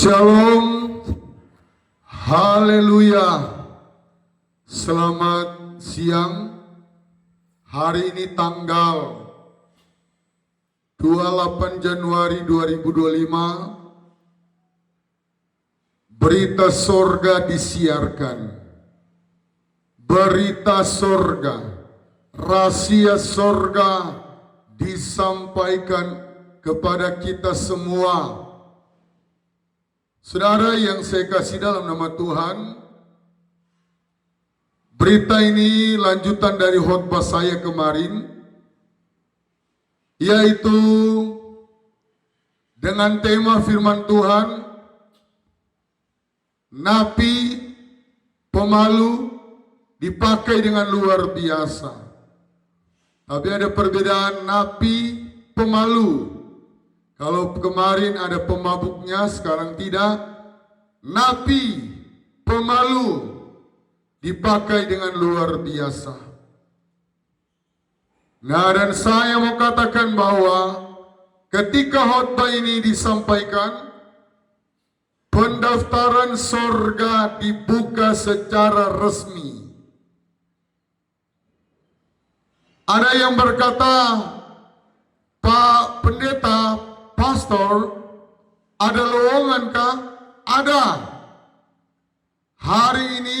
Shalom, haleluya. Selamat siang. Hari ini tanggal 28 Januari 2025. Berita sorga disiarkan. Berita sorga, rahasia sorga disampaikan kepada kita semua. Saudara yang saya kasih dalam nama Tuhan, berita ini lanjutan dari khotbah saya kemarin, yaitu dengan tema firman Tuhan, napi pemalu dipakai dengan luar biasa. Tapi ada perbedaan napi pemalu. Kalau kemarin ada pemabuknya, sekarang tidak. Napi pemalu dipakai dengan luar biasa. Nah, dan saya mau katakan bahwa ketika khotbah ini disampaikan, pendaftaran sorga dibuka secara resmi. Ada yang berkata, Pak Pendeta, Pastor, ada lowongan kah? Ada. Hari ini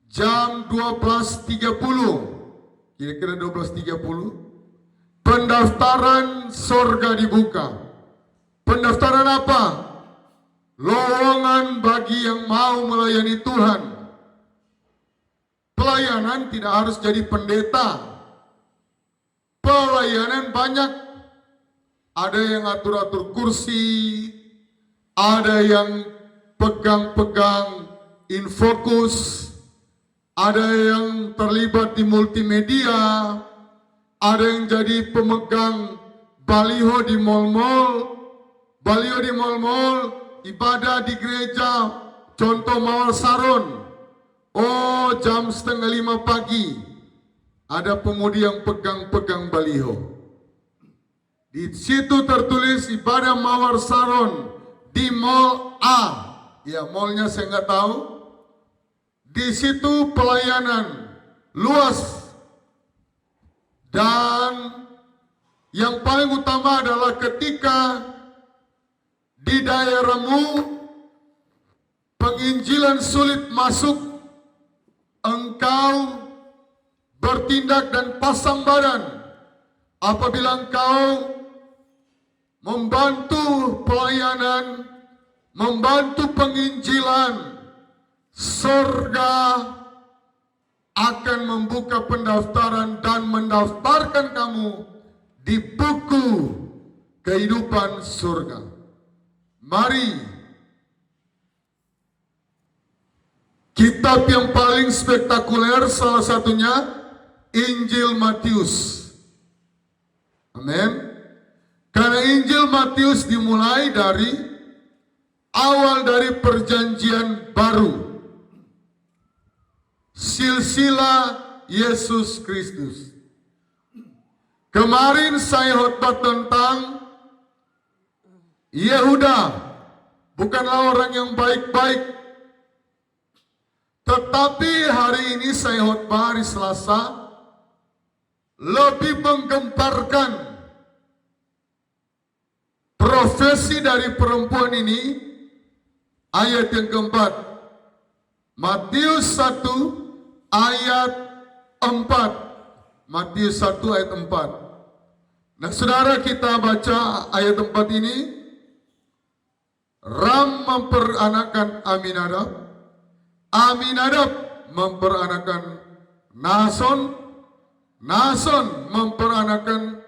jam 12.30, kira-kira 12.30, pendaftaran sorga dibuka. Pendaftaran apa? Lowongan bagi yang mau melayani Tuhan. Pelayanan tidak harus jadi pendeta. Pelayanan banyak. Ada yang atur-atur kursi, ada yang pegang-pegang infocus, ada yang terlibat di multimedia, ada yang jadi pemegang baliho di mal-mal, ibadah di gereja, contoh Mawar Saron. Oh, jam 4:30 pagi, ada pemudi yang pegang-pegang baliho. Di situ tertulis ibadah Mawar Saron di Mall A. Ya, mallnya saya nggak tahu. Di situ pelayanan luas. Dan yang paling utama adalah ketika di daerahmu penginjilan sulit masuk, engkau bertindak dan pasang badan. Apabila engkau membantu pelayanan, membantu penginjilan, sorga akan membuka pendaftaran dan mendaftarkan kamu di buku kehidupan surga. Mari, kitab yang paling spektakuler salah satunya Injil Matius. Amin. Karena Injil Matius dimulai dari awal dari perjanjian baru. Silsilah Yesus Kristus. Kemarin saya khotbah tentang Yehuda. Bukanlah orang yang baik-baik. Tetapi hari ini saya khotbah hari Selasa lebih menggemparkan profesi dari perempuan ini. Ayat yang keempat, Matius 1 ayat 4. Matius 1 ayat 4. Nah, saudara, kita baca ayat 4 ini. Ram memperanakan Aminadab, Aminadab memperanakan Nason, Nason memperanakan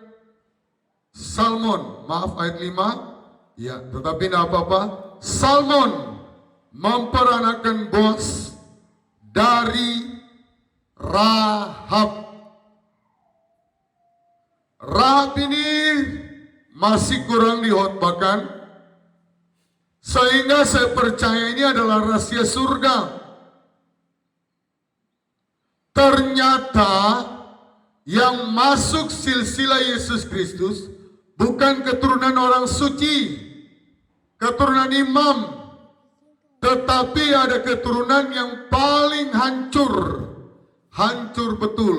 Salmon. Maaf, ayat 5. Ya, tetapi tidak apa-apa. Salmon memperanakan Boaz dari Rahab. Rahab ini masih kurang dikhotbahkan, sehingga saya percaya ini adalah rahasia surga. Ternyata yang masuk silsilah Yesus Kristus bukan keturunan orang suci. keturunan imam, tetapi ada keturunan yang paling hancur, hancur betul.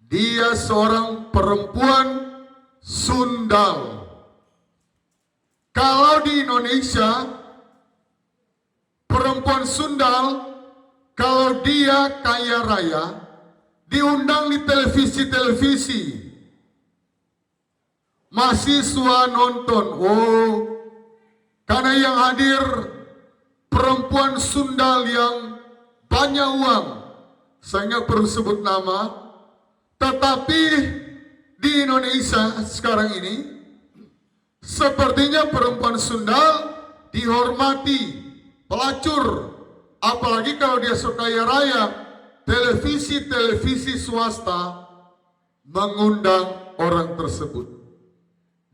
Dia seorang perempuan sundal. Kalau di Indonesia, perempuan sundal, kalau dia kaya raya, diundang di televisi-televisi. Mahasiswa nonton, oh, karena yang hadir perempuan sundal yang banyak uang. Saya nggak perlu sebut nama, tetapi di Indonesia sekarang ini, sepertinya perempuan sundal dihormati, pelacur, apalagi kalau dia kaya raya. Televisi-televisi swasta mengundang orang tersebut,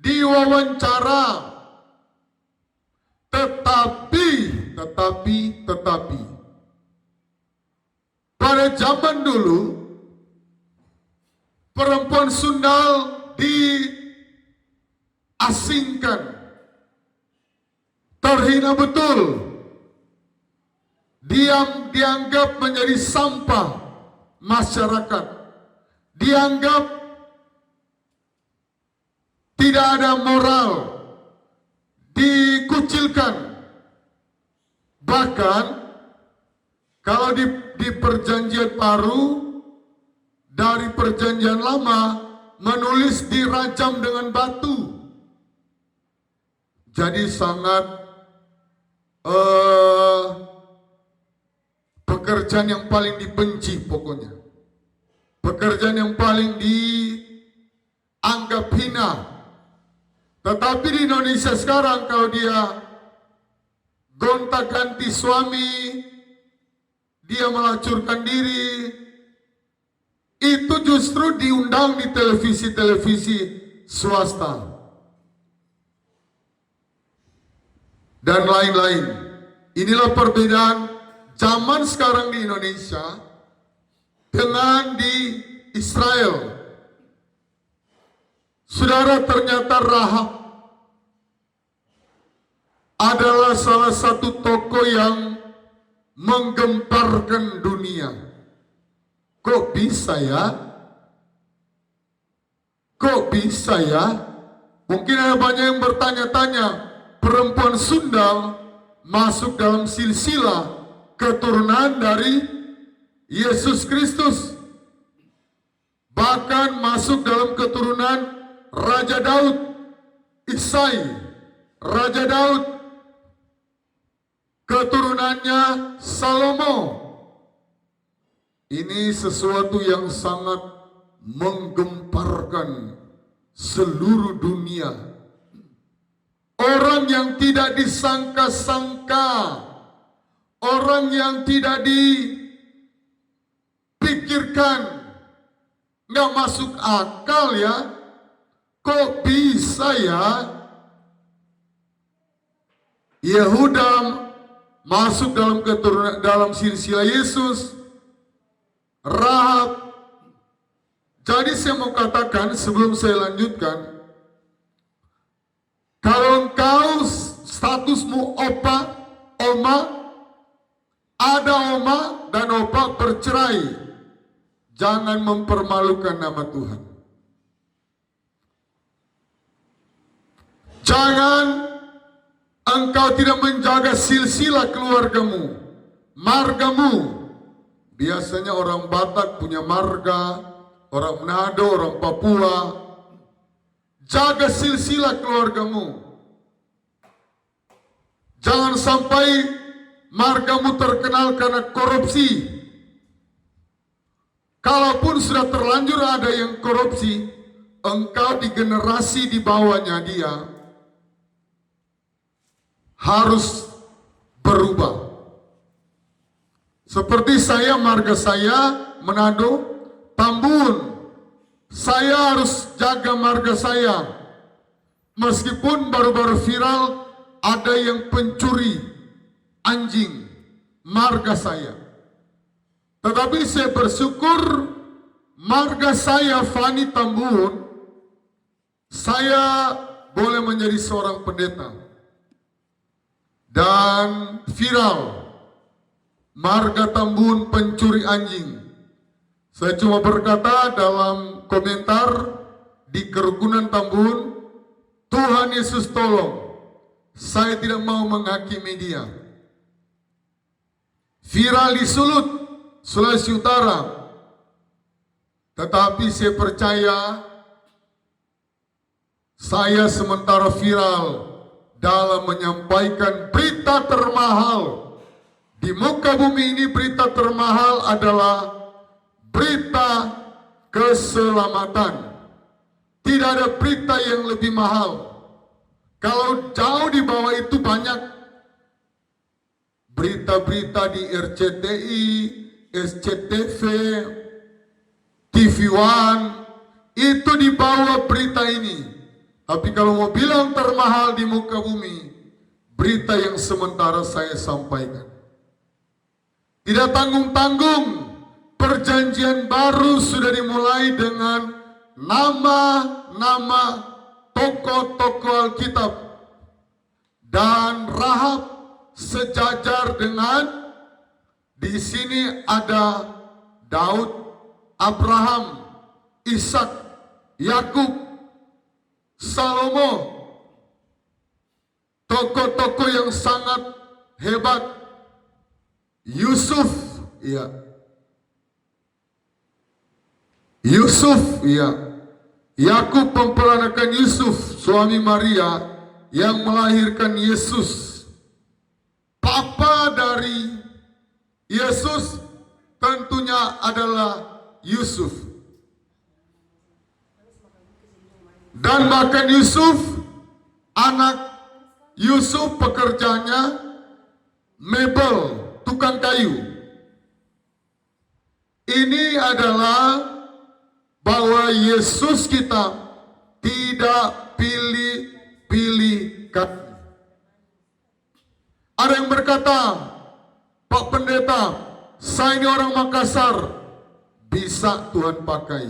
diwawancara. Tetapi pada zaman dulu perempuan sundal diasingkan, terhina betul, dianggap menjadi sampah masyarakat, dianggap tidak ada moral, dikucilkan. Bahkan kalau di perjanjian baru dari perjanjian lama menulis dirajam dengan batu. Jadi sangat pekerjaan yang paling dibenci pokoknya. Pekerjaan yang paling dianggap hina. Tetapi di Indonesia sekarang kalau dia gonta-ganti suami, dia melacurkan diri, itu justru diundang di televisi-televisi swasta dan lain-lain. Inilah perbedaan zaman sekarang di Indonesia dengan di Israel. Saudara, ternyata Rahab adalah salah satu tokoh yang menggemparkan dunia. Kok bisa ya? Kok bisa ya? Mungkin ada banyak yang bertanya-tanya, perempuan sundal masuk dalam silsilah keturunan dari Yesus Kristus, bahkan masuk dalam keturunan Raja Daud, Isai, Raja Daud, keturunannya Salomo. Ini sesuatu yang sangat menggemparkan seluruh dunia. Orang yang tidak disangka-sangka, orang yang tidak dipikirkan, nggak masuk akal ya. Kok bisa ya Yehuda masuk dalam keturunan, dalam silsilah Yesus, Rahab. Jadi saya mau katakan sebelum saya lanjutkan, kalau engkau statusmu opa, oma, ada oma dan opa bercerai, jangan mempermalukan nama Tuhan. Jangan engkau tidak menjaga silsilah keluargamu, margamu. Biasanya orang Batak punya marga, orang Manado, orang Papua. Jaga silsilah keluargamu. Jangan sampai margamu terkenal karena korupsi. Kalaupun sudah terlanjur ada yang korupsi, engkau di generasi di bawahnya dia harus berubah. Seperti saya, marga saya Manado, Tambun. Saya harus jaga marga saya. Meskipun baru-baru viral ada yang pencuri anjing marga saya. Tetapi saya bersyukur marga saya Fani Tambun, saya boleh menjadi seorang pendeta. Dan viral, Marga Tambun pencuri anjing. Saya cuma berkata dalam komentar di kerukunan Tambun, Tuhan Yesus tolong, saya tidak mau menghakimi dia. Viral di Sulut, Sulawesi Utara. Tetapi saya percaya saya sementara viral dalam menyampaikan berita termahal di muka bumi ini. Berita termahal adalah berita keselamatan. Tidak ada berita yang lebih mahal. Kalau jauh di bawah itu banyak berita-berita di RCTI, SCTV, TV One, itu di bawah berita ini. Tapi kalau mau bilang termahal di muka bumi, berita yang sementara saya sampaikan. Tidak tanggung-tanggung, perjanjian baru sudah dimulai dengan nama-nama tokoh-tokoh Alkitab. Dan Rahab sejajar dengan, di sini ada Daud, Abraham, Ishak, Yakub, Salomo, tokoh-tokoh yang sangat hebat. Yusuf, iya. Yakub memperanakan Yusuf, suami Maria yang melahirkan Yesus. Papa dari Yesus tentunya adalah Yusuf. Dan bahkan Yusuf, anak Yusuf pekerjanya mebel, tukang kayu. Ini adalah bahwa Yesus kita tidak pilih-pilih kami. Ada yang berkata, Pak Pendeta, saya ini orang Makassar, bisa Tuhan pakai.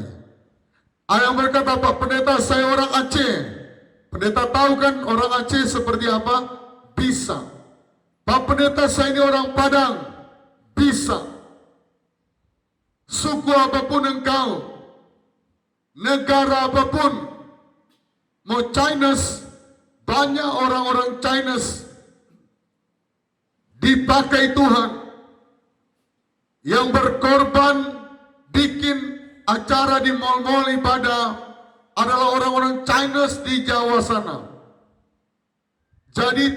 Ada yang berkata, Pak Pendeta, saya orang Aceh. Pendeta tahu kan orang Aceh seperti apa? Bisa. Pak Pendeta, saya ini orang Padang. Bisa. Suku apapun engkau, negara apapun, mau Chinese, banyak orang-orang Chinese dipakai Tuhan yang berkorban bikin acara di mal-mal ibadah adalah orang-orang Chinese di Jawa sana. Jadi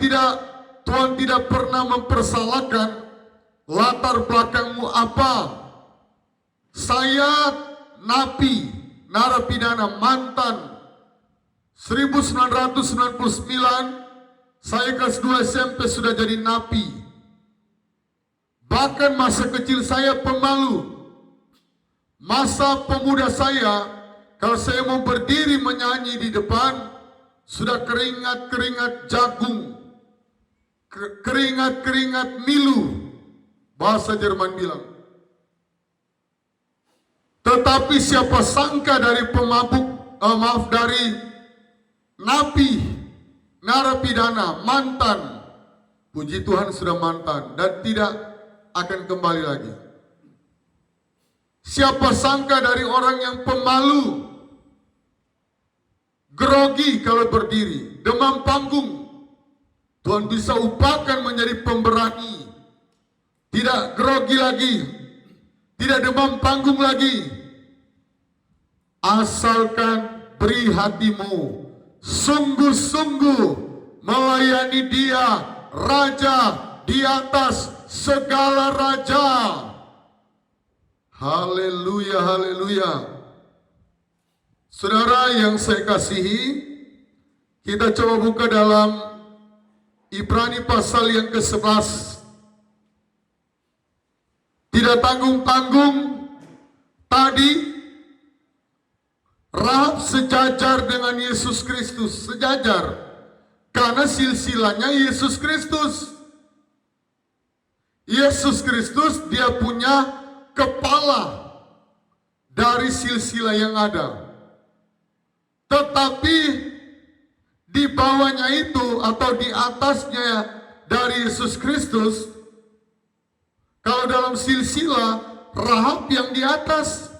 Tuhan tidak pernah mempersalahkan latar belakangmu apa. Saya napi, narapidana mantan 1999, saya kelas 2 SMP sudah jadi napi. Bahkan masa kecil saya pemalu. Masa pemuda saya, kalau saya mau berdiri menyanyi di depan, sudah keringat-keringat jagung, keringat-keringat milu, bahasa Jerman bilang. Tetapi siapa sangka dari dari napi, narapidana, mantan, puji Tuhan sudah mantan dan tidak akan kembali lagi. Siapa sangka dari orang yang pemalu, grogi kalau berdiri, demam panggung, Tuhan bisa ubahkan menjadi pemberani. Tidak grogi lagi, tidak demam panggung lagi. Asalkan beri hatimu sungguh-sungguh melayani Dia, Raja di atas segala raja. Haleluya, haleluya. Saudara yang saya kasihi, kita coba buka dalam Ibrani pasal yang ke-11. Tidak tanggung-tanggung, tadi Rahab sejajar dengan Yesus Kristus, sejajar. Karena silsilahnya Yesus Kristus. Yesus Kristus dia punya kepala dari silsilah yang ada. Tetapi di bawahnya itu atau di atasnya dari Yesus Kristus, kalau dalam silsilah Rahab yang di atas.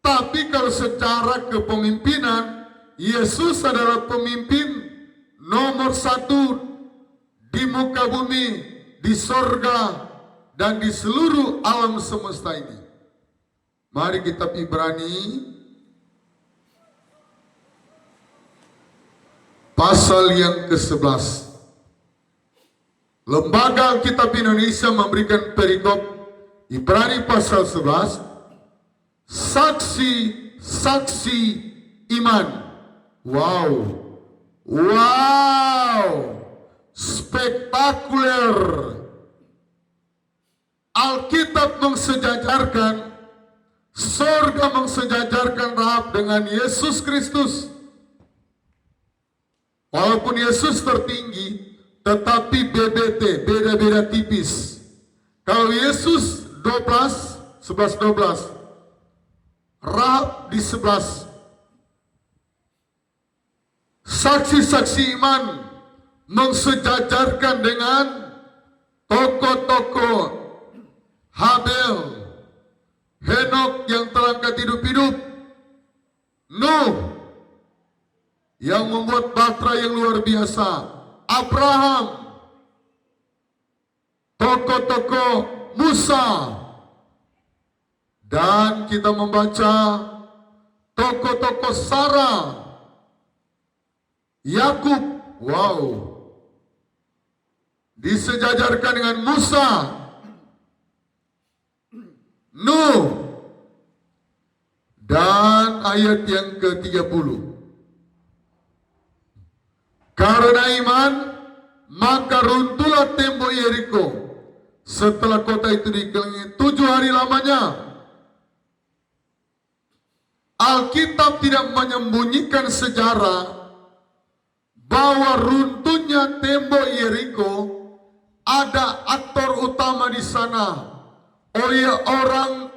Tapi kalau secara kepemimpinan, Yesus adalah pemimpin nomor 1 di muka bumi, di sorga, dan di seluruh alam semesta ini. Mari kitab Ibrani pasal yang ke-11. Lembaga Alkitab Indonesia memberikan perikop Ibrani pasal 11, saksi-saksi iman. Wow, spektakuler. Alkitab mensejajarkan, sorga mensejajarkan Rahab dengan Yesus Kristus. Walaupun Yesus tertinggi, tetapi BBT, beda-beda tipis. Kalau Yesus 11-12, Rahab di 11. Saksi-saksi iman mensejajarkan dengan tokoh-tokoh Habel, Henok yang telah angkat hidup-hidup, Nuh yang membuat bahtera yang luar biasa, Abraham, tokoh-tokoh Musa, dan kita membaca tokoh-tokoh Sarah, Yakub. Wow, disejajarkan dengan Musa, Nuh, dan ayat yang ke-30. Karena iman, maka runtuhlah tembok Yeriko setelah kota itu dikelilingi 7 hari lamanya. Alkitab tidak menyembunyikan sejarah bahwa runtuhnya tembok Yeriko. Ada aktor utama di sana, orang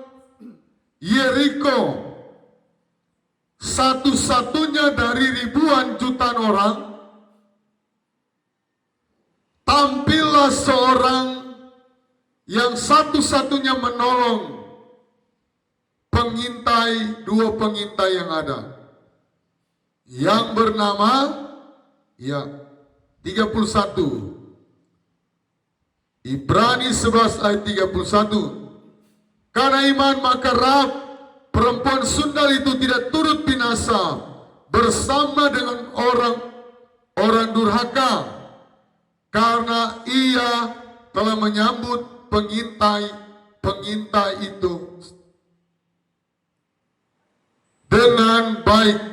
Yeriko, satu-satunya dari ribuan jutaan orang. Tampillah seorang yang satu-satunya menolong pengintai, 2 pengintai yang ada, yang bernama 31. Ibrani 11 ayat 31. Karena iman maka Rahab, perempuan sundal itu tidak turut binasa bersama dengan orang durhaka, karena ia telah menyambut pengintai itu dengan baik.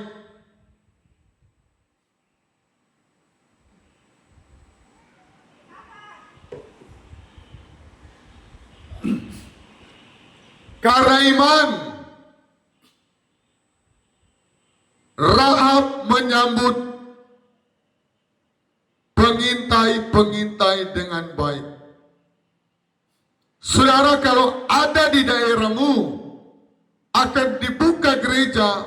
Karena iman, Rahab menyambut pengintai dengan baik. Saudara, kalau ada di daerahmu akan dibuka gereja,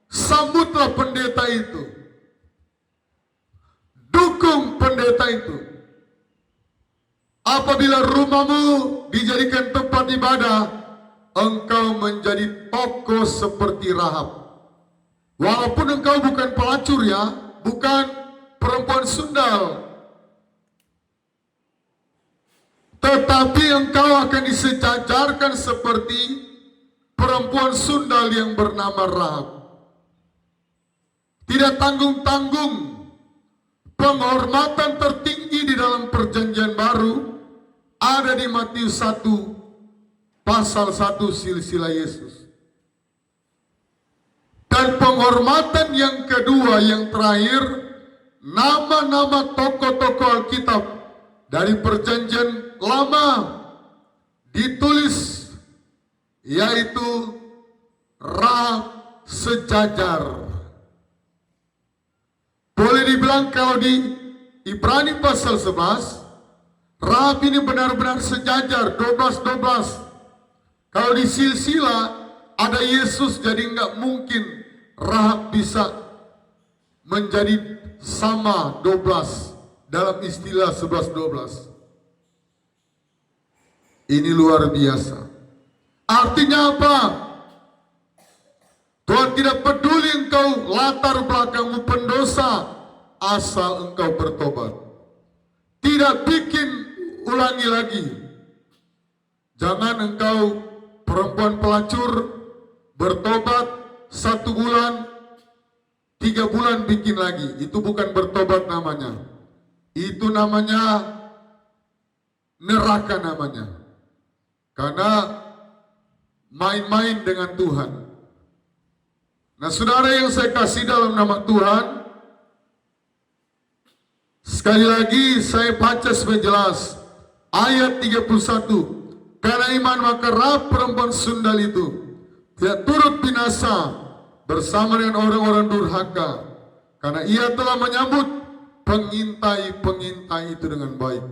sambutlah pendeta itu, dukung pendeta itu. Apabila rumahmu dijadikan tempat ibadah, engkau menjadi tokoh seperti Rahab. Walaupun engkau bukan pelacur ya, bukan perempuan sundal, tetapi engkau akan disejajarkan seperti perempuan sundal yang bernama Rahab. Tidak tanggung-tanggung. Penghormatan tertinggi di dalam perjanjian baru ada di Matius 1 pasal 1 silsilah Yesus. Dan penghormatan yang kedua, yang terakhir, nama-nama tokoh-tokoh Alkitab dari perjanjian lama ditulis, yaitu Rahab sejajar. Boleh dibilang kalau di Ibrani pasal 11, Rahab ini benar-benar sejajar, 12-12. Kalau di silsilah ada Yesus, jadi nggak mungkin Rahab bisa menjadi sama 12 dalam istilah 11-12. Ini luar biasa. Artinya apa? Tuhan tidak peduli engkau latar belakangmu pendosa, asal engkau bertobat. Tidak bikin ulangi lagi. Jangan engkau perempuan pelacur bertobat 1 bulan, 3 bulan bikin lagi. Itu bukan bertobat namanya. Itu namanya neraka namanya. Karena main-main dengan Tuhan. Nah, saudara yang saya kasih dalam nama Tuhan, sekali lagi saya baca supaya jelas. Ayat 31. Karena iman maka Rahab perempuan sundal itu tidak turut binasa bersama dengan orang-orang durhaka, karena ia telah menyambut pengintai-pengintai itu dengan baik.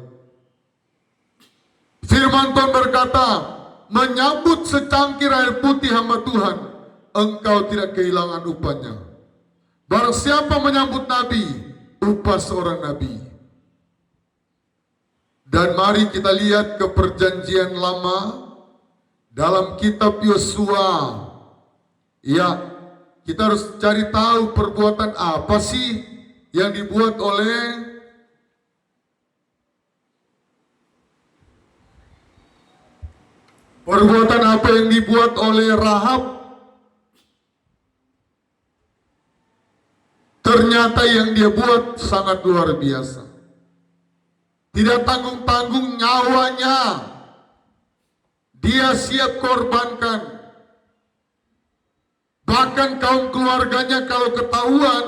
Firman Tuhan berkata, menyambut secangkir air putih hamba Tuhan, engkau tidak kehilangan upahnya. Barang siapa menyambut nabi, upah seorang nabi. Dan mari kita lihat ke perjanjian lama dalam kitab Yosua. Ya, kita harus cari tahu perbuatan apa sih yang dibuat oleh Rahab. Ternyata yang dia buat sangat luar biasa. Tidak tanggung-tanggung nyawanya, dia siap korbankan. Bahkan kaum keluarganya kalau ketahuan,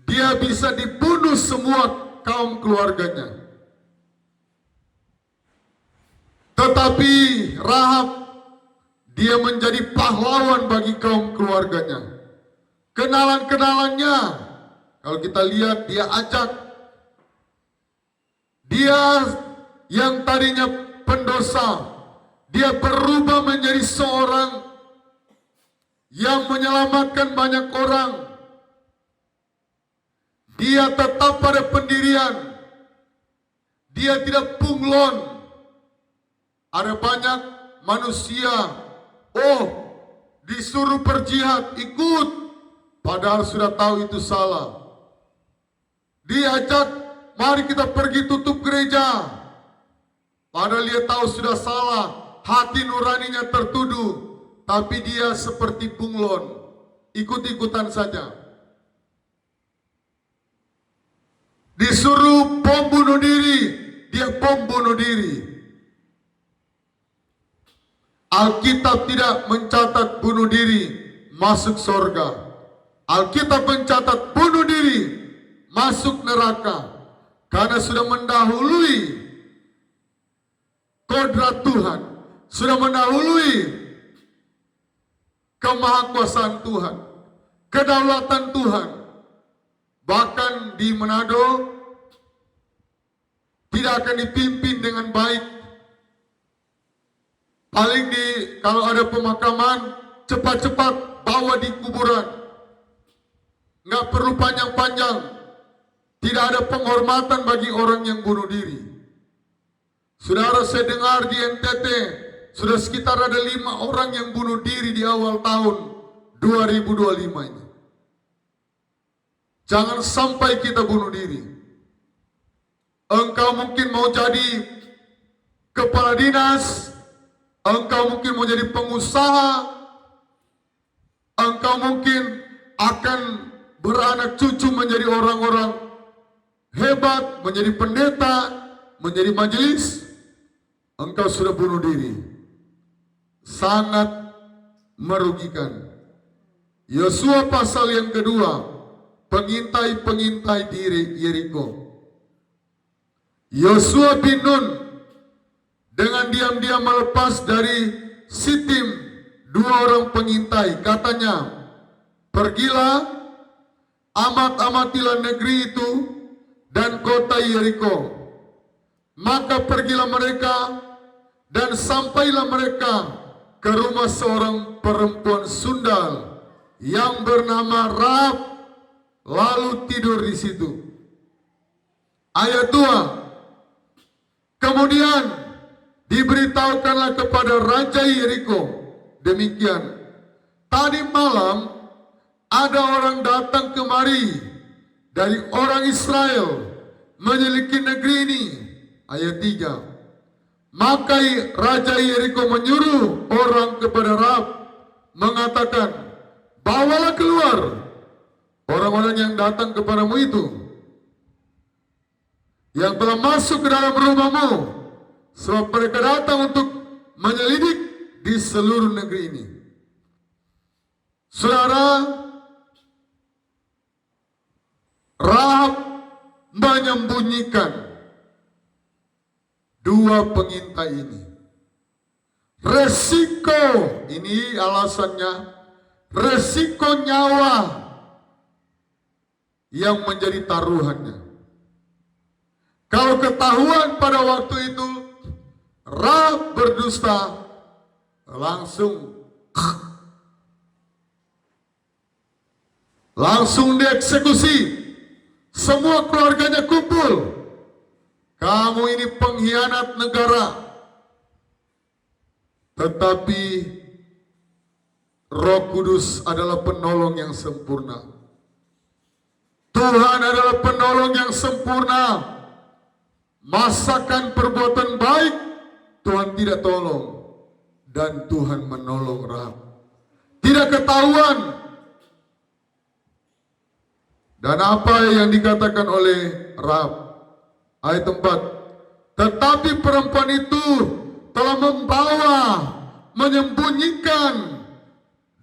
dia bisa dibunuh semua kaum keluarganya. Tetapi Rahab, dia menjadi pahlawan bagi kaum keluarganya. Kenalan-kenalannya, kalau kita lihat, dia ajak. Dia yang tadinya pendosa, dia berubah menjadi seorang yang menyelamatkan banyak orang. Dia tetap pada pendirian. Dia tidak punglon. Ada banyak manusia, disuruh berjihad, ikut. Padahal sudah tahu itu salah. Diajak, mari kita pergi tutup gereja. Padahal dia tahu sudah salah, hati nuraninya tertuduh. Tapi dia seperti bunglon, ikut-ikutan saja. Disuruh bom bunuh diri, dia bom bunuh diri. Alkitab tidak mencatat bunuh diri masuk surga. Alkitab mencatat bunuh diri masuk neraka. Karena sudah mendahului kodrat Tuhan, sudah mendahului kemahakuasaan Tuhan, kedaulatan Tuhan. Bahkan di Manado tidak akan dipimpin dengan baik. Paling kalau ada pemakaman, cepat-cepat bawa di kuburan. Nggak perlu panjang-panjang. Tidak ada penghormatan bagi orang yang bunuh diri. Saudara, saya dengar di NTT sudah sekitar ada 5 orang yang bunuh diri di awal tahun 2025 ini. Jangan sampai kita bunuh diri. Engkau mungkin mau jadi kepala dinas, engkau mungkin mau jadi pengusaha, engkau mungkin akan beranak cucu menjadi orang-orang hebat, menjadi pendeta, menjadi majelis. Engkau sudah bunuh diri. Sangat merugikan. Yosua pasal yang kedua, pengintai-pengintai di Yeriko. Yosua bin Nun dengan diam-diam melepas dari Sitim 2 orang pengintai. Katanya, pergilah, amat-amatilah negeri itu dan kota Yeriko. Maka pergilah mereka dan sampailah mereka ke rumah seorang perempuan sundal yang bernama Rahab, lalu tidur di situ. Ayat 2. Kemudian diberitahukanlah kepada Raja Yeriko demikian, tadi malam ada orang datang kemari dari orang Israel menyelidiki negeri ini. Ayat 3. Maka Raja Yeriko menyuruh orang kepada Rahab mengatakan, bawalah keluar orang-orang yang datang kepadamu itu, yang telah masuk ke dalam rumahmu, sebab mereka datang untuk menyelidik di seluruh negeri ini. Saudara, Rahab menyembunyikan dua pengintai ini. Resiko, ini alasannya, resiko nyawa yang menjadi taruhannya. Kalau ketahuan pada waktu itu Rahab berdusta, langsung dieksekusi. Semua keluarganya kumpul. Kamu ini pengkhianat negara. Tetapi Roh Kudus adalah penolong yang sempurna. Tuhan adalah penolong yang sempurna. Masakan perbuatan baik Tuhan tidak tolong, dan Tuhan menolong Rahab. Tidak ketahuan. Dan apa yang dikatakan oleh Rahab? Ayat 4. Tetapi perempuan itu telah membawa, menyembunyikan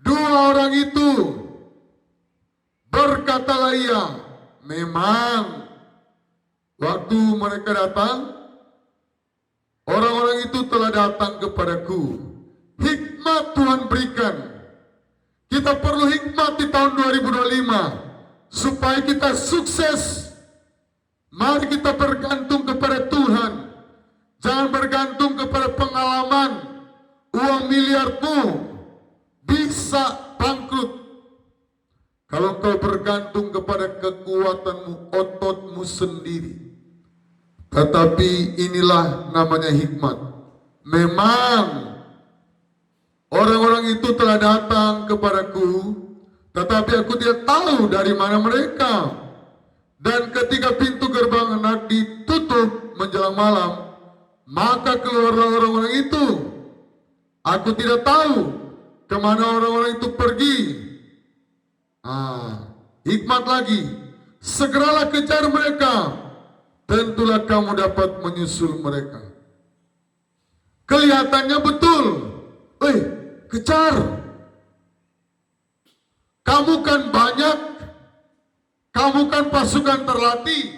dua orang itu. Berkatalah ia, memang waktu mereka datang, orang-orang itu telah datang kepadaku. Hikmat Tuhan berikan. Kita perlu hikmat di tahun 2025 supaya kita sukses. Mari kita bergantung kepada Tuhan. Jangan bergantung kepada pengalaman. Uang miliarmu bisa bangkrut kalau kau bergantung kepada kekuatanmu, ototmu sendiri. Tetapi inilah namanya hikmat. Memang orang-orang itu telah datang kepadaku, tetapi aku tidak tahu dari mana mereka. Dan ketika pintu gerbang hendak ditutup menjelang malam, maka keluarlah orang-orang itu. Aku tidak tahu kemana orang-orang itu pergi. Hikmat lagi, segeralah kejar mereka, tentulah kamu dapat menyusul mereka. Kelihatannya betul. Kejar. Kamu kan banyak, kamu kan pasukan terlatih,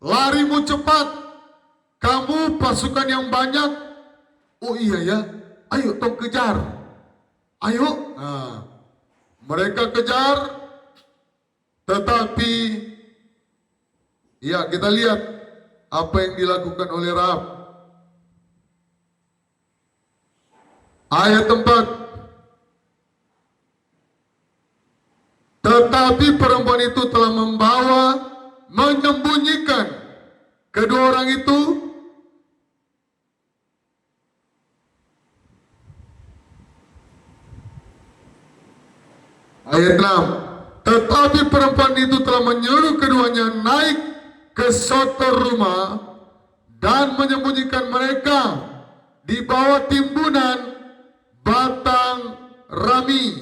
larimu cepat, kamu pasukan yang banyak. Oh iya ya, ayo tong kejar. Ayo. Mereka kejar, tetapi ya kita lihat apa yang dilakukan oleh Rahab. Ayat 4. Tetapi perempuan itu telah membawa, menyembunyikan kedua orang itu. Ayat 6. Tetapi perempuan itu telah menyuruh keduanya naik ke sotor rumah dan menyembunyikan mereka di bawah timbunan batang rami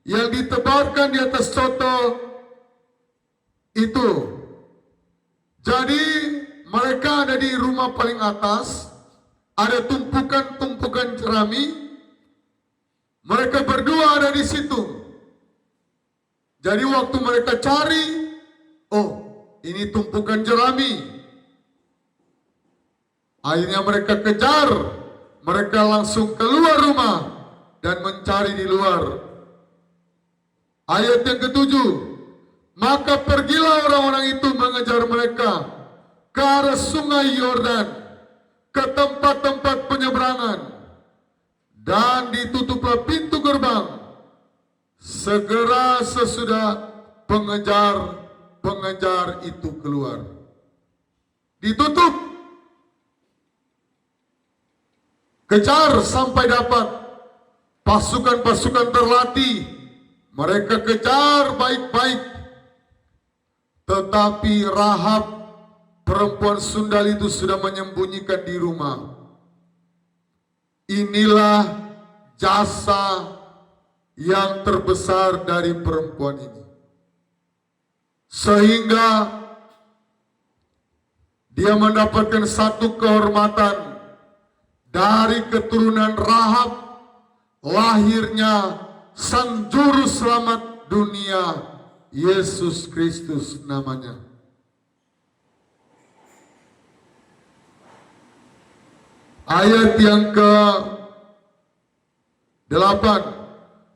yang ditebarkan di atas soto itu. Jadi mereka ada di rumah paling atas, ada tumpukan-tumpukan jerami. Mereka berdua ada di situ. Jadi waktu mereka cari, ini tumpukan jerami. Akhirnya mereka kejar, mereka langsung keluar rumah dan mencari di luar. Ayat yang ke-7, maka pergilah orang-orang itu mengejar mereka ke arah sungai Yordan, ke tempat-tempat penyeberangan, dan ditutuplah pintu gerbang. Segera sesudah pengejar itu keluar. Ditutup. Kejar sampai dapat. Pasukan-pasukan terlatih. Mereka kejar baik-baik. Tetapi Rahab, perempuan sundal itu sudah menyembunyikan di rumah. Inilah jasa yang terbesar dari perempuan ini. Sehingga dia mendapatkan satu kehormatan dari keturunan Rahab, lahirnya Sang Juru Selamat dunia, Yesus Kristus namanya. Ayat yang ke-8.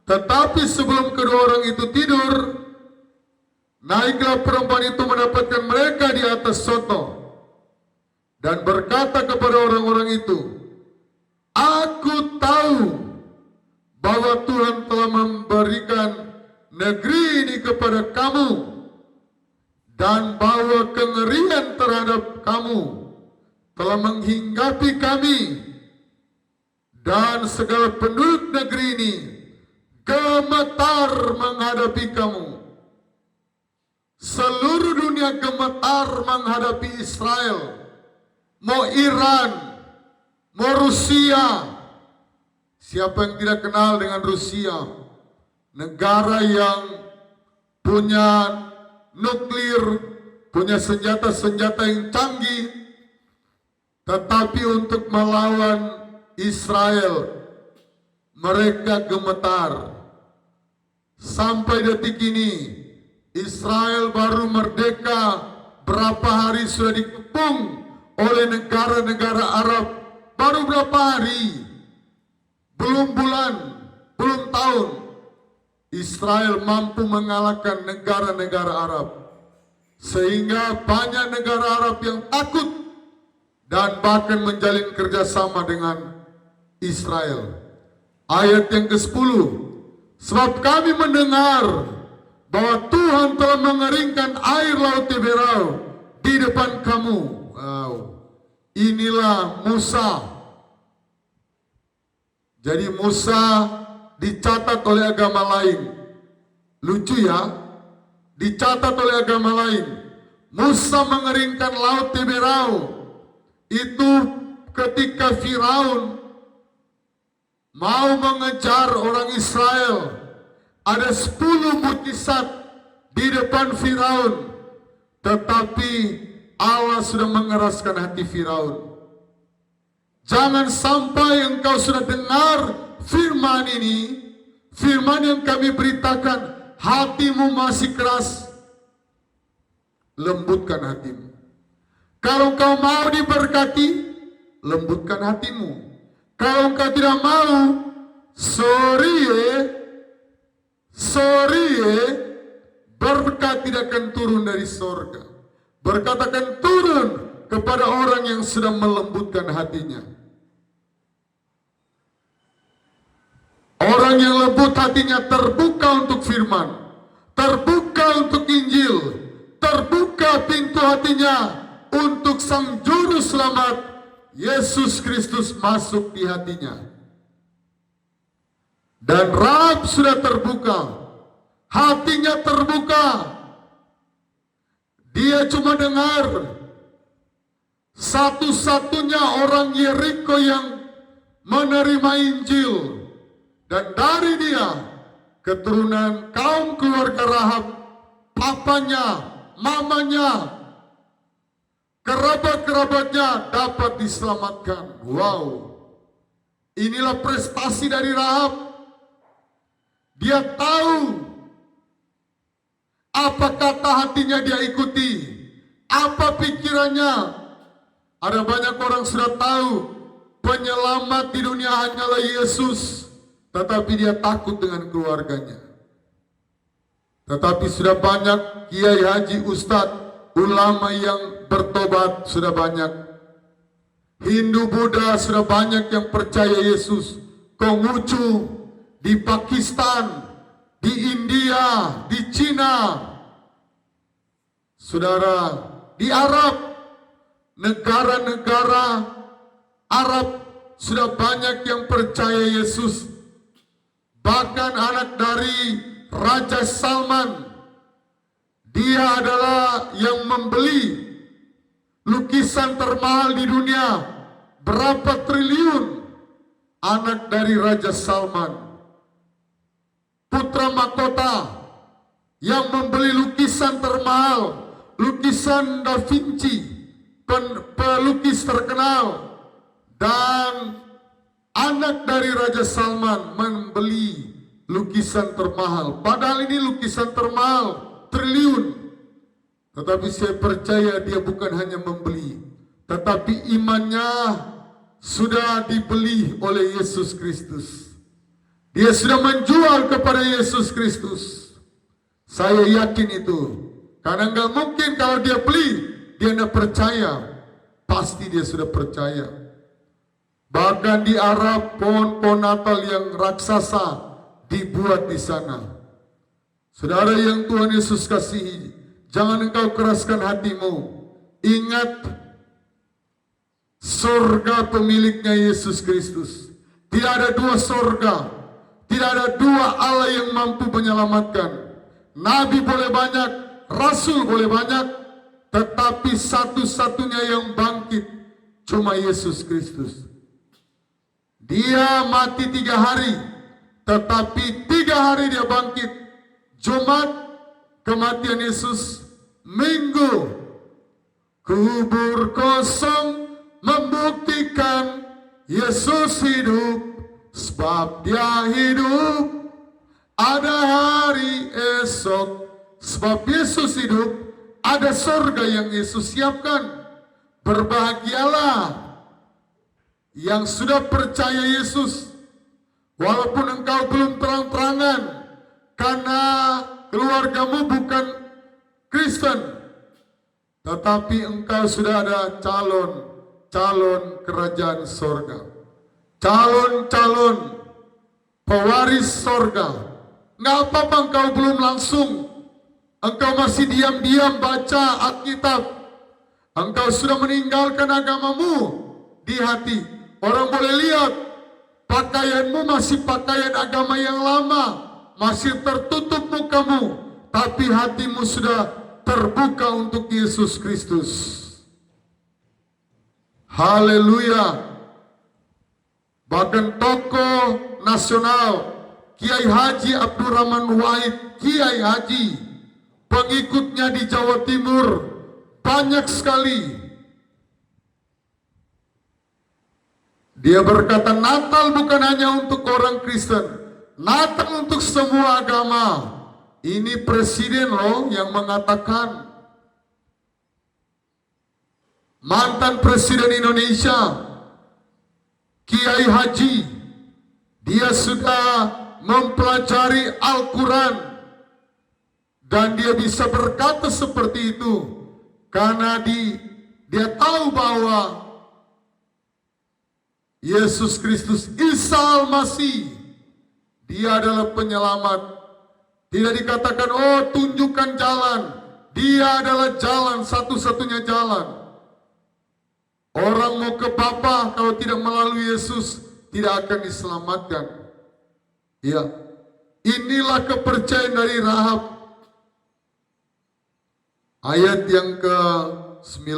Tetapi sebelum kedua orang itu tidur, naiklah perempuan itu mendapatkan mereka di atas soto dan berkata kepada orang-orang itu, aku tahu bahwa Tuhan telah memberikan negeri ini kepada kamu dan bahwa kengerian terhadap kamu telah menghinggapi kami, dan segala penduduk negeri ini gemetar menghadapi kamu. Seluruh dunia gemetar menghadapi Israel. Mau Iran, mau Rusia. Siapa yang tidak kenal dengan Rusia? Negara yang punya nuklir, punya senjata-senjata yang canggih, tetapi untuk melawan Israel, mereka gemetar. Sampai detik ini, Israel baru merdeka berapa hari sudah dikepung oleh negara-negara Arab. Baru berapa hari, belum bulan, belum tahun, Israel mampu mengalahkan negara-negara Arab. Sehingga banyak negara Arab yang takut dan bahkan menjalin kerjasama dengan Israel. Ayat yang ke-10. Sebab kami mendengar bahwa Tuhan telah mengeringkan air laut Tiberau di depan kamu. Wow. Inilah Musa. Jadi Musa dicatat oleh agama lain. Lucu ya, dicatat oleh agama lain. Musa mengeringkan laut Tiberau. Itu ketika Firaun mau mengejar orang Israel. Ada 10 mukjizat di depan Firaun. Tetapi Allah sudah mengeraskan hati Firaun. Jangan sampai engkau sudah dengar firman ini, firman yang kami beritakan, hatimu masih keras. Lembutkan hatimu. Kalau engkau mau diberkati, lembutkan hatimu. Kalau engkau tidak mau, berkat tidak akan turun dari sorga. Berkat akan turun kepada orang yang sedang melembutkan hatinya. Orang yang lembut hatinya terbuka untuk firman, terbuka untuk Injil, terbuka pintu hatinya untuk Sang Juru Selamat Yesus Kristus masuk di hatinya. Dan Rahab sudah terbuka, hatinya terbuka. Dia cuma dengar satu-satunya orang Yeriko yang menerima Injil. Dan dari dia, keturunan kaum keluarga Rahab, papanya, mamanya, kerabat-kerabatnya dapat diselamatkan. Wow. Inilah prestasi dari Rahab. Dia tahu apa kata hatinya dia ikuti, apa pikirannya. Ada banyak orang sudah tahu penyelamat di dunia hanyalah Yesus, tetapi dia takut dengan keluarganya. Tetapi sudah banyak kiai, haji, ustadz, ulama yang bertobat, sudah banyak. Hindu, Buddha sudah banyak yang percaya Yesus. Konghucu di Pakistan, di India, di Cina, Saudara, di Arab, negara-negara Arab sudah banyak yang percaya Yesus. Bahkan anak dari Raja Salman, dia adalah yang membeli lukisan termahal di dunia. Berapa triliun anak dari Raja Salman. Putra mahkota yang membeli lukisan termahal, lukisan Da Vinci, pelukis terkenal. Dan anak dari Raja Salman membeli lukisan termahal. Padahal ini lukisan termahal, triliun. Tetapi saya percaya dia bukan hanya membeli, tetapi imannya sudah dibeli oleh Yesus Kristus. Dia sudah menjual kepada Yesus Kristus. Saya yakin itu. Karena nggak mungkin kalau dia beli, dia tidak percaya. Pasti dia sudah percaya. Bahkan di Arab, pohon-pohon Natal yang raksasa dibuat di sana. Saudara yang Tuhan Yesus kasihi, jangan engkau keraskan hatimu. Ingat, surga pemiliknya Yesus Kristus. Tidak ada dua surga, tidak ada dua Allah yang mampu menyelamatkan. Nabi boleh banyak, Rasul boleh banyak, tetapi satu-satunya yang bangkit cuma Yesus Kristus. Dia mati 3 hari, tetapi 3 hari dia bangkit. Jumat, kematian Yesus. Minggu, kubur kosong membuktikan Yesus hidup. Sebab dia hidup, ada hari esok. Sebab Yesus hidup, ada surga yang Yesus siapkan. Berbahagialah yang sudah percaya Yesus, walaupun engkau belum terang-terangan karena keluargamu bukan Kristen, tetapi engkau sudah ada calon kerajaan sorga, calon pewaris sorga. Nggak apa-apa engkau belum langsung, engkau masih diam-diam baca Alkitab, engkau sudah meninggalkan agamamu di hati. Orang boleh lihat pakaianmu masih pakaian agama yang lama, masih tertutup mukamu, tapi hatimu sudah terbuka untuk Yesus Kristus. Haleluya. Bahkan tokoh nasional Kiai Haji Abdurrahman Wahid, Kiai Haji, pengikutnya di Jawa Timur banyak sekali. Dia berkata, Natal bukan hanya untuk orang Kristen, Natal untuk semua agama. Ini presiden loh yang mengatakan. Mantan presiden Indonesia, Kiai Haji, dia sudah mempelajari Al-Quran. Dan dia bisa berkata seperti itu karena dia tahu bahwa Yesus Kristus, Isa Al-Masih, dia adalah penyelamat. Tidak dikatakan, oh tunjukkan jalan. Dia adalah jalan, satu-satunya jalan. Orang mau ke Bapa kalau tidak melalui Yesus, tidak akan diselamatkan. Ya, inilah kepercayaan dari Rahab. Ayat yang ke-9.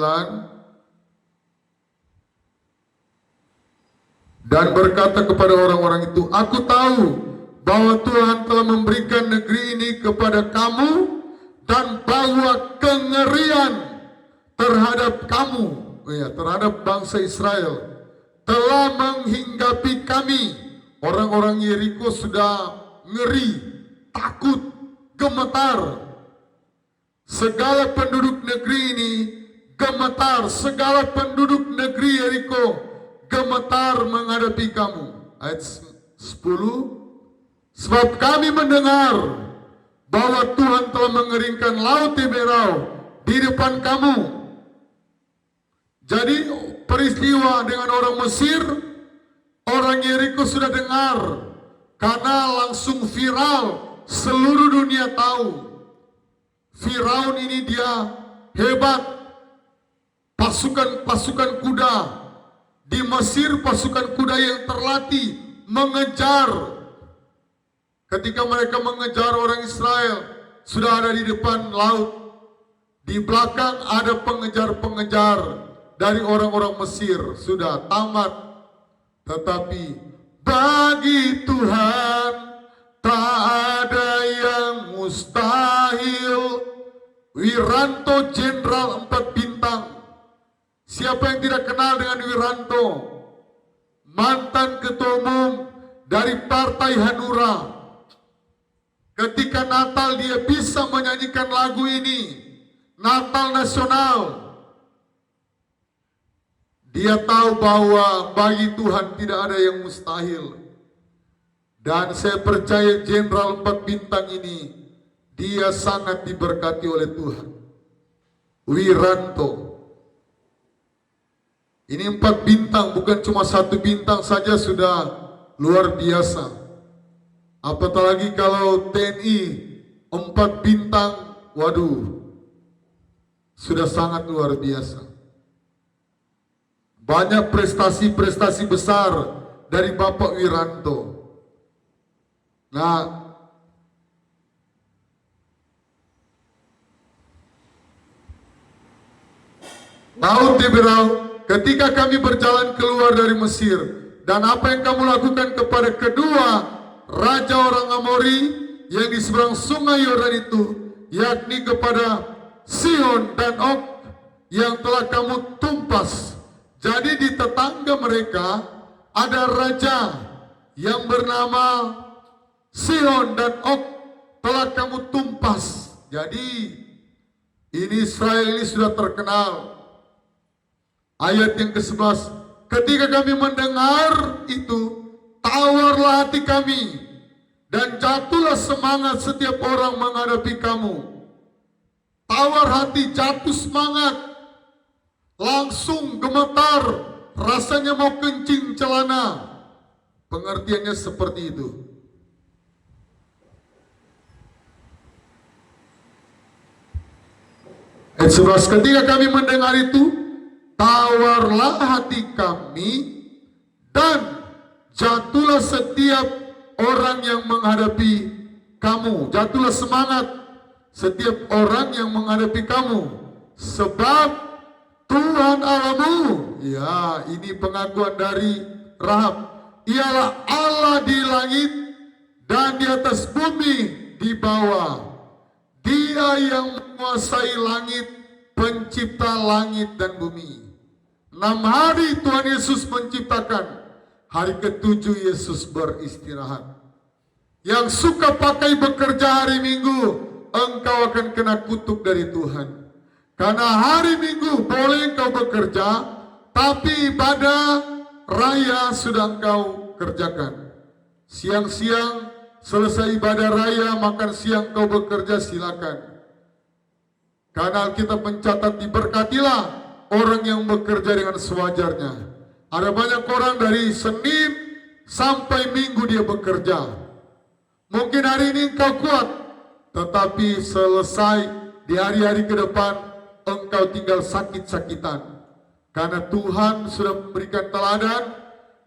Dan berkata kepada orang-orang itu, aku tahu bahwa Tuhan telah memberikan negeri ini kepada kamu dan bahwa kengerian terhadap kamu, terhadap bangsa Israel, telah menghinggapi kami. Orang-orang Yeriko sudah ngeri, takut, gemetar. Segala penduduk negeri ini gemetar, segala penduduk negeri Yeriko gemetar menghadapi kamu. Ayat 10. Sebab kami mendengar bahwa Tuhan telah mengeringkan laut Tiberau di depan kamu. Jadi peristiwa dengan orang Mesir, orang Yeriko sudah dengar, karena langsung viral, seluruh dunia tahu. Firaun ini dia hebat, pasukan-pasukan kuda. Di Mesir pasukan kuda yang terlatih mengejar. Ketika mereka mengejar orang Israel, sudah ada di depan laut. Di belakang ada pengejar-pengejar dari orang-orang Mesir. Sudah tamat. Tetapi bagi Tuhan tak ada yang mustahil. Wiranto Jenderal 4 bintang. Siapa yang tidak kenal dengan Wiranto? Mantan ketua umum dari Partai Hanura. Ketika Natal dia bisa menyanyikan lagu ini, Natal Nasional. Dia tahu bahwa bagi Tuhan tidak ada yang mustahil. Dan saya percaya Jenderal 4 bintang ini, dia sangat diberkati oleh Tuhan. Wiranto. Ini 4 bintang, bukan cuma 1 bintang saja sudah luar biasa. Apatah lagi kalau TNI 4 bintang, waduh, sudah sangat luar biasa. Banyak prestasi-prestasi besar dari Bapak Wiranto. Nah, laut Teberau. Ketika kami berjalan keluar dari Mesir, dan apa yang kamu lakukan kepada kedua raja orang Amori yang di seberang sungai Yordan itu, yakni kepada Sihon dan Og yang telah kamu tumpas. Jadi di tetangga mereka ada raja yang bernama Sihon dan Og telah kamu tumpas. Jadi ini Israel ini sudah terkenal. Ayat yang ke-11, ketika kami mendengar itu, tawarlah hati kami, dan jatuhlah semangat setiap orang menghadapi kamu. Tawar hati, jatuh semangat, langsung gemetar, rasanya mau kencing celana. Pengertiannya seperti itu. Ayat 11, ketika kami mendengar itu, tawarlah hati kami, dan jatuhlah setiap orang yang menghadapi kamu. Jatuhlah semangat setiap orang yang menghadapi kamu. Sebab Tuhan Allahmu, ya ini pengakuan dari Rahab, ialah Allah di langit dan di atas bumi di bawah. Dia yang menguasai langit, pencipta langit dan bumi. 6 hari Tuhan Yesus menciptakan, hari ke-7 Yesus beristirahat. Yang suka pakai bekerja hari Minggu, engkau akan kena kutuk dari Tuhan. Karena hari Minggu boleh engkau bekerja, tapi ibadah raya sudah engkau kerjakan. Siang-siang selesai ibadah raya, makan siang kau bekerja, silakan. Karena Alkitab mencatat, diberkatilah orang yang bekerja dengan sewajarnya. Ada banyak orang dari Senin sampai Minggu dia bekerja. Mungkin hari ini engkau kuat, tetapi selesai di hari-hari ke depan engkau tinggal sakit-sakitan. Karena Tuhan sudah memberikan teladan,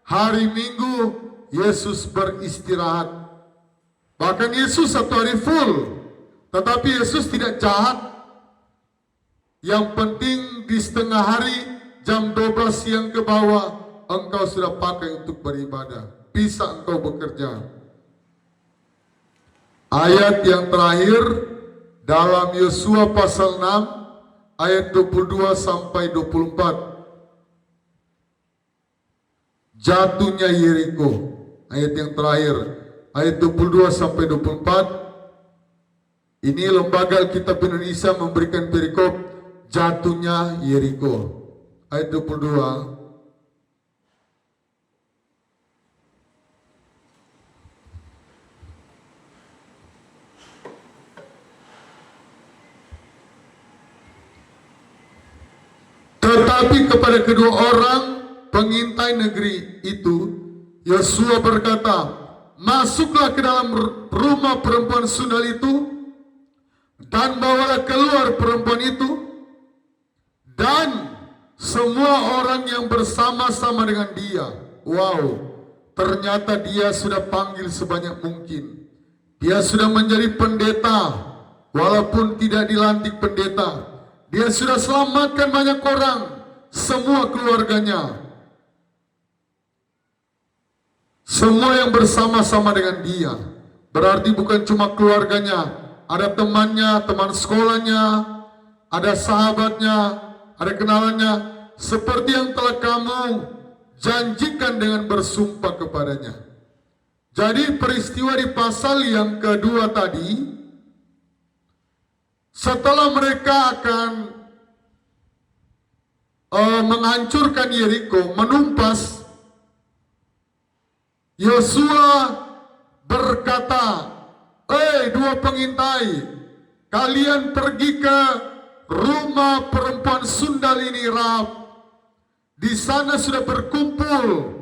hari Minggu Yesus beristirahat. Bahkan Yesus 1 hari full, tetapi Yesus tidak jahat. Yang penting di setengah hari, jam 12 siang ke bawah, engkau sudah pakai untuk beribadah. Bisa engkau bekerja. Ayat yang terakhir dalam Yosua pasal 6 ayat 22 sampai 24. Jatuhnya Yeriko. Ayat yang terakhir ayat 22 sampai 24. Ini Lembaga Alkitab Indonesia memberikan perikop jatuhnya Yeriko. Ayat 22. Tetapi kepada kedua orang pengintai negeri itu, Yosua berkata, masuklah ke dalam rumah perempuan sundal itu, dan bawalah keluar perempuan itu, dan semua orang yang bersama-sama dengan dia. Wow, ternyata dia sudah panggil sebanyak mungkin. Dia sudah menjadi pendeta, walaupun tidak dilantik pendeta. Dia sudah selamatkan banyak orang, semua keluarganya. Semua yang bersama-sama dengan dia. Berarti bukan cuma keluarganya, ada temannya, teman sekolahnya, ada sahabatnya, ada kenalannya, seperti yang telah kamu janjikan dengan bersumpah kepadanya. Jadi peristiwa di pasal yang kedua tadi, setelah mereka akan menghancurkan Yeriko, menumpas, Yosua berkata, dua pengintai, kalian pergi ke rumah perempuan sundal ini, Rahab. Di sana sudah berkumpul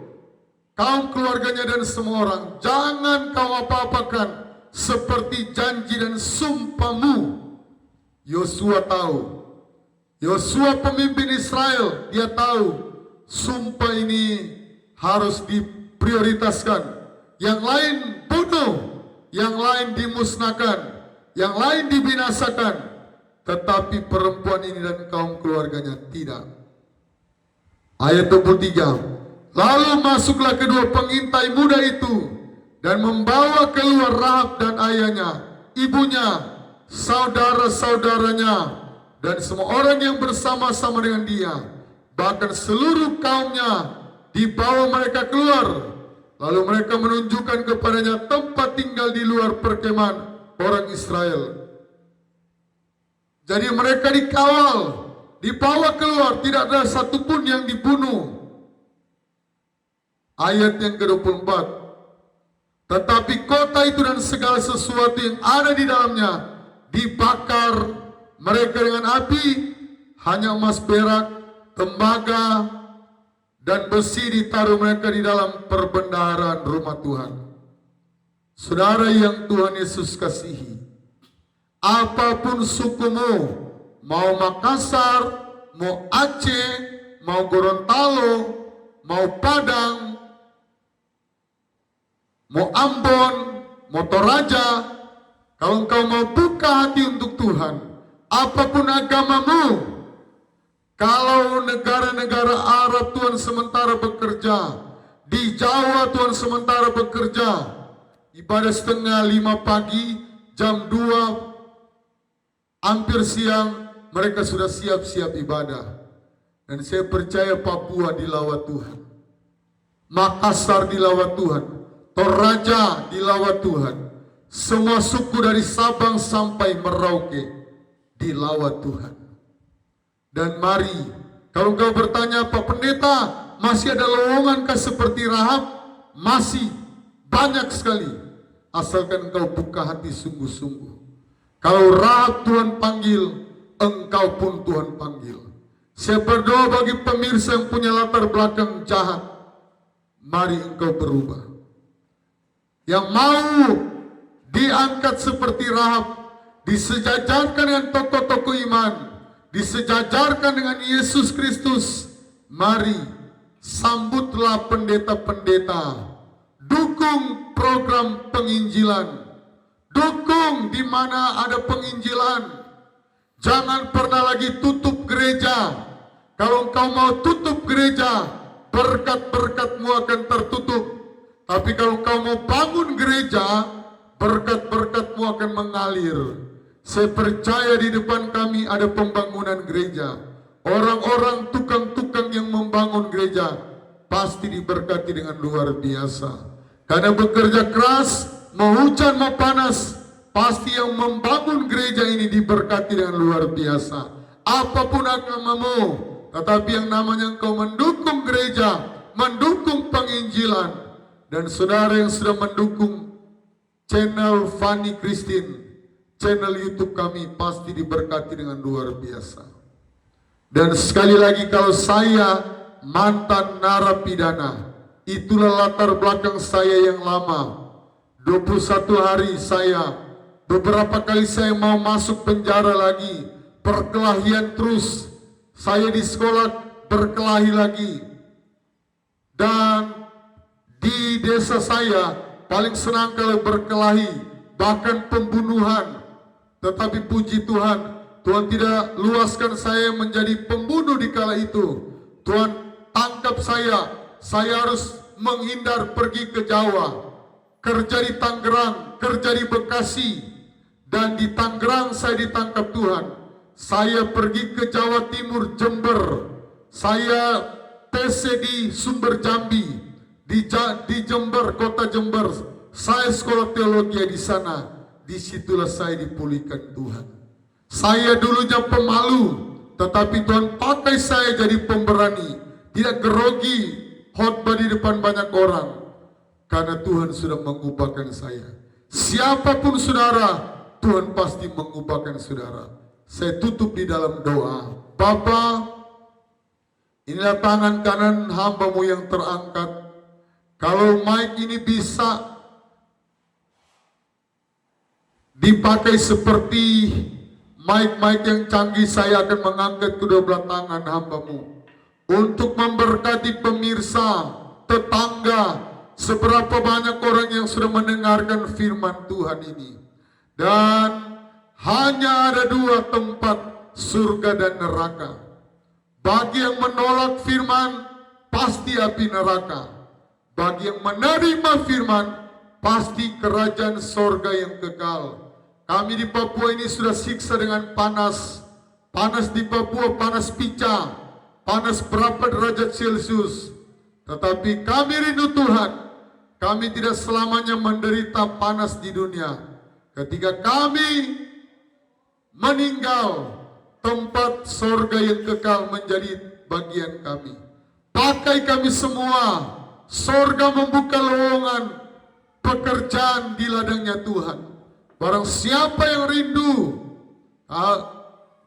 kaum keluarganya dan semua orang. Jangan kau apa-apakan seperti janji dan sumpahmu. Yosua tahu. Yosua pemimpin Israel, dia tahu sumpah ini harus diprioritaskan. Yang lain bunuh, yang lain dimusnahkan, yang lain dibinasakan. Tetapi perempuan ini dan kaum keluarganya tidak. Ayat 23. Lalu masuklah kedua pengintai muda itu dan membawa keluar Rahab dan ayahnya, ibunya, saudara-saudaranya, dan semua orang yang bersama-sama dengan dia. Bahkan seluruh kaumnya dibawa mereka keluar. Lalu mereka menunjukkan kepadanya tempat tinggal di luar perkemahan orang Israel. Jadi mereka dikawal, dibawa keluar, tidak ada satupun yang dibunuh. Ayat yang ke-24. Tetapi kota itu dan segala sesuatu yang ada di dalamnya dibakar mereka dengan api. Hanya emas, perak, tembaga, dan besi ditaruh mereka di dalam perbendaharaan rumah Tuhan. Saudara yang Tuhan Yesus kasihi, apapun sukumu, mau Makassar, mau Aceh, mau Gorontalo, mau Padang, mau Ambon, mau Toraja, kalau engkau mau buka hati untuk Tuhan, apapun agamamu, kalau negara-negara Arab Tuhan sementara bekerja, di Jawa Tuhan sementara bekerja, ibadah 4:30 pagi, jam 2 hampir siang, mereka sudah siap-siap ibadah. Dan saya percaya Papua dilawat Tuhan, Makassar dilawat Tuhan, Toraja dilawat Tuhan, semua suku dari Sabang sampai Merauke dilawat Tuhan. Dan mari, kalau engkau bertanya, Pak Pendeta, masih ada lowongankah seperti Rahab? Masih, banyak sekali. Asalkan engkau buka hati sungguh-sungguh. Kalau Rahab Tuhan panggil, engkau pun Tuhan panggil. Saya berdoa bagi pemirsa yang punya latar belakang jahat, mari engkau berubah. Yang mau diangkat seperti Rahab, disejajarkan dengan tokoh-tokoh iman, disejajarkan dengan Yesus Kristus, mari sambutlah pendeta-pendeta, dukung program penginjilan, dukung di mana ada penginjilan. Jangan pernah lagi tutup gereja. Kalau engkau mau tutup gereja, berkat-berkatmu akan tertutup. Tapi kalau engkau mau bangun gereja, berkat-berkatmu akan mengalir. Saya percaya di depan kami ada pembangunan gereja. Orang-orang tukang-tukang yang membangun gereja pasti diberkati dengan luar biasa. Karena bekerja keras, mau hujan mau panas, pasti yang membangun gereja ini diberkati dengan luar biasa. Apapun agamamu, tetapi yang namanya engkau mendukung gereja, mendukung penginjilan. Dan saudara yang sudah mendukung channel Fanny Christine, channel YouTube kami pasti diberkati dengan luar biasa. Dan sekali lagi, kalau saya mantan narapidana, itulah latar belakang saya yang lama. 21 hari saya, beberapa kali saya mau masuk penjara lagi, perkelahian terus. saya di sekolah berkelahi lagi. Dan di desa saya paling senang kalau berkelahi, bahkan pembunuhan. Tetapi puji Tuhan, Tuhan tidak luaskan saya menjadi pembunuh di kala itu. Tuhan tangkap saya harus menghindar pergi ke Jawa, kerja di Tangerang, kerja di Bekasi, dan di Tangerang saya ditangkap Tuhan. Saya pergi ke Jawa Timur, Jember, saya PC di Sumber Jambi, di Jember, kota Jember, saya sekolah teologi di sana. Disitulah saya dipulihkan Tuhan. Saya dulunya pemalu, tetapi Tuhan pakai saya jadi pemberani, tidak grogi khotbah di depan banyak orang, karena Tuhan sudah mengubahkan saya. Siapapun saudara, Tuhan pasti mengubahkan saudara. Saya tutup di dalam doa. Bapa, inilah tangan kanan hamba-Mu yang terangkat. Kalau mic ini bisa dipakai seperti mic-mic yang canggih, saya akan mengangkat kedua belah tangan hamba-Mu untuk memberkati pemirsa, tetangga, seberapa banyak orang yang sudah mendengarkan firman Tuhan ini. Dan hanya ada dua tempat, surga dan neraka. Bagi yang menolak firman, pasti api neraka. Bagi yang menerima firman, pasti kerajaan sorga yang kekal. Kami di Papua ini sudah siksa dengan panas. Panas di Papua, panas pica. Panas berapa derajat Celcius. Tetapi kami rindu Tuhan. Kami tidak selamanya menderita panas di dunia. Ketika kami meninggal, tempat sorga yang kekal menjadi bagian kami. Pakai kami semua. Sorga membuka lowongan pekerjaan di ladangnya Tuhan. Barang siapa yang rindu,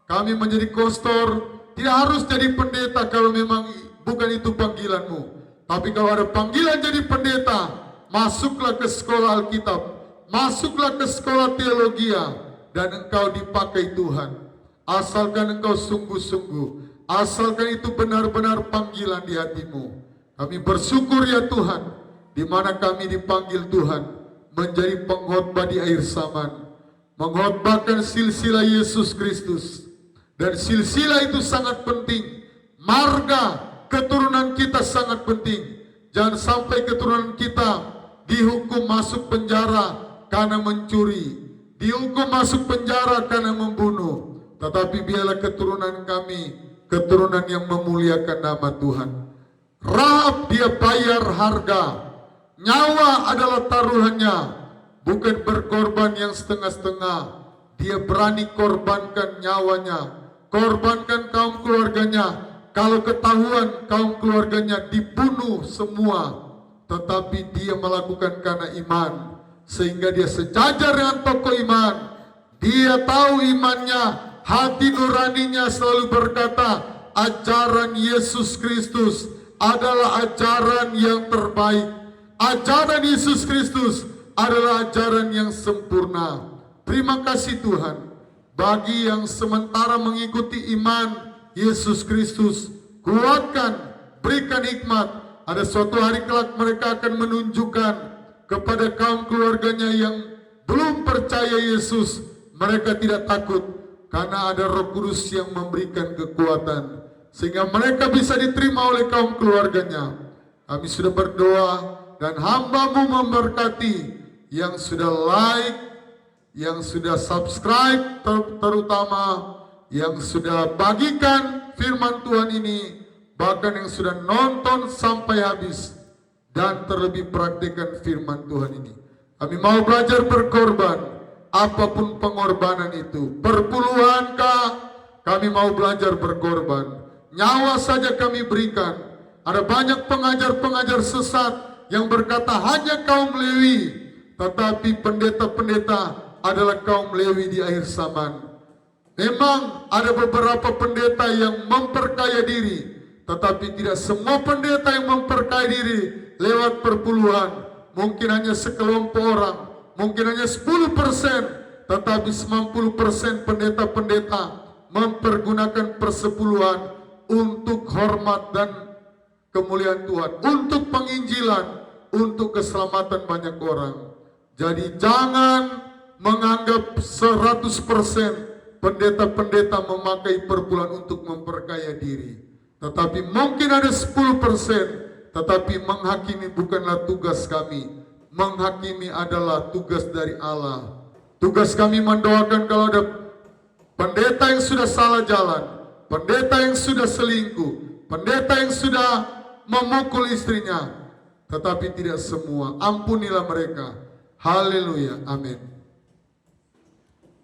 kami menjadi kostor, tidak harus jadi pendeta kalau memang bukan itu panggilanmu. Tapi kalau ada panggilan jadi pendeta, masuklah ke sekolah Alkitab, masuklah ke sekolah teologi, dan engkau dipakai Tuhan. Asalkan engkau sungguh-sungguh, asalkan itu benar-benar panggilan di hatimu. Kami bersyukur ya Tuhan, di mana kami dipanggil Tuhan menjadi pengkhotbah di akhir zaman, mengkhotbahkan silsilah Yesus Kristus. Dan silsilah itu sangat penting. Marga keturunan kita sangat penting. Jangan sampai keturunan kita dihukum masuk penjara karena mencuri, dihukum masuk penjara karena membunuh. Tetapi biarlah keturunan kami keturunan yang memuliakan nama Tuhan. Rahab dia bayar harga. Nyawa adalah taruhannya, bukan berkorban yang setengah-setengah. Dia berani korbankan nyawanya, korbankan kaum keluarganya. Kalau ketahuan kaum keluarganya dibunuh semua, tetapi dia melakukan karena iman, sehingga dia sejajar dengan tokoh iman. Dia tahu imannya, hati nuraninya selalu berkata, ajaran Yesus Kristus adalah ajaran yang terbaik. Ajaran Yesus Kristus adalah ajaran yang sempurna. Terima kasih Tuhan. Bagi yang sementara mengikuti iman Yesus Kristus, kuatkan, berikan hikmat. Ada suatu hari kelak mereka akan menunjukkan kepada kaum keluarganya yang belum percaya Yesus, mereka tidak takut karena ada Roh Kudus yang memberikan kekuatan sehingga mereka bisa diterima oleh kaum keluarganya. Kami sudah berdoa dan hamba-Mu memberkati yang sudah like, yang sudah subscribe, terutama yang sudah bagikan firman Tuhan ini, bahkan yang sudah nonton sampai habis dan terlebih praktikkan firman Tuhan ini. Kami mau belajar berkorban, apapun pengorbanan itu. Perpuluhankah? Kami mau belajar berkorban. Nyawa saja kami berikan. Ada banyak pengajar-pengajar sesat yang berkata hanya kaum Lewi, tetapi pendeta-pendeta adalah kaum Lewi di akhir zaman. Memang ada beberapa pendeta yang memperkaya diri, tetapi tidak semua pendeta yang memperkaya diri lewat perpuluhan. Mungkin hanya sekelompok orang, mungkin hanya 10%, tetapi 90% pendeta-pendeta mempergunakan persepuluhan untuk hormat dan kemuliaan Tuhan, untuk penginjilan, untuk keselamatan banyak orang. Jadi jangan menganggap 100% pendeta-pendeta memakai perpuluhan untuk memperkaya diri. Tetapi mungkin ada 10%, tetapi menghakimi bukanlah tugas kami. Menghakimi adalah tugas dari Allah. Tugas kami mendoakan kalau ada pendeta yang sudah salah jalan, pendeta yang sudah selingkuh, pendeta yang sudah memukul istrinya, tetapi tidak semua. Ampunilah mereka. Haleluya. Amin.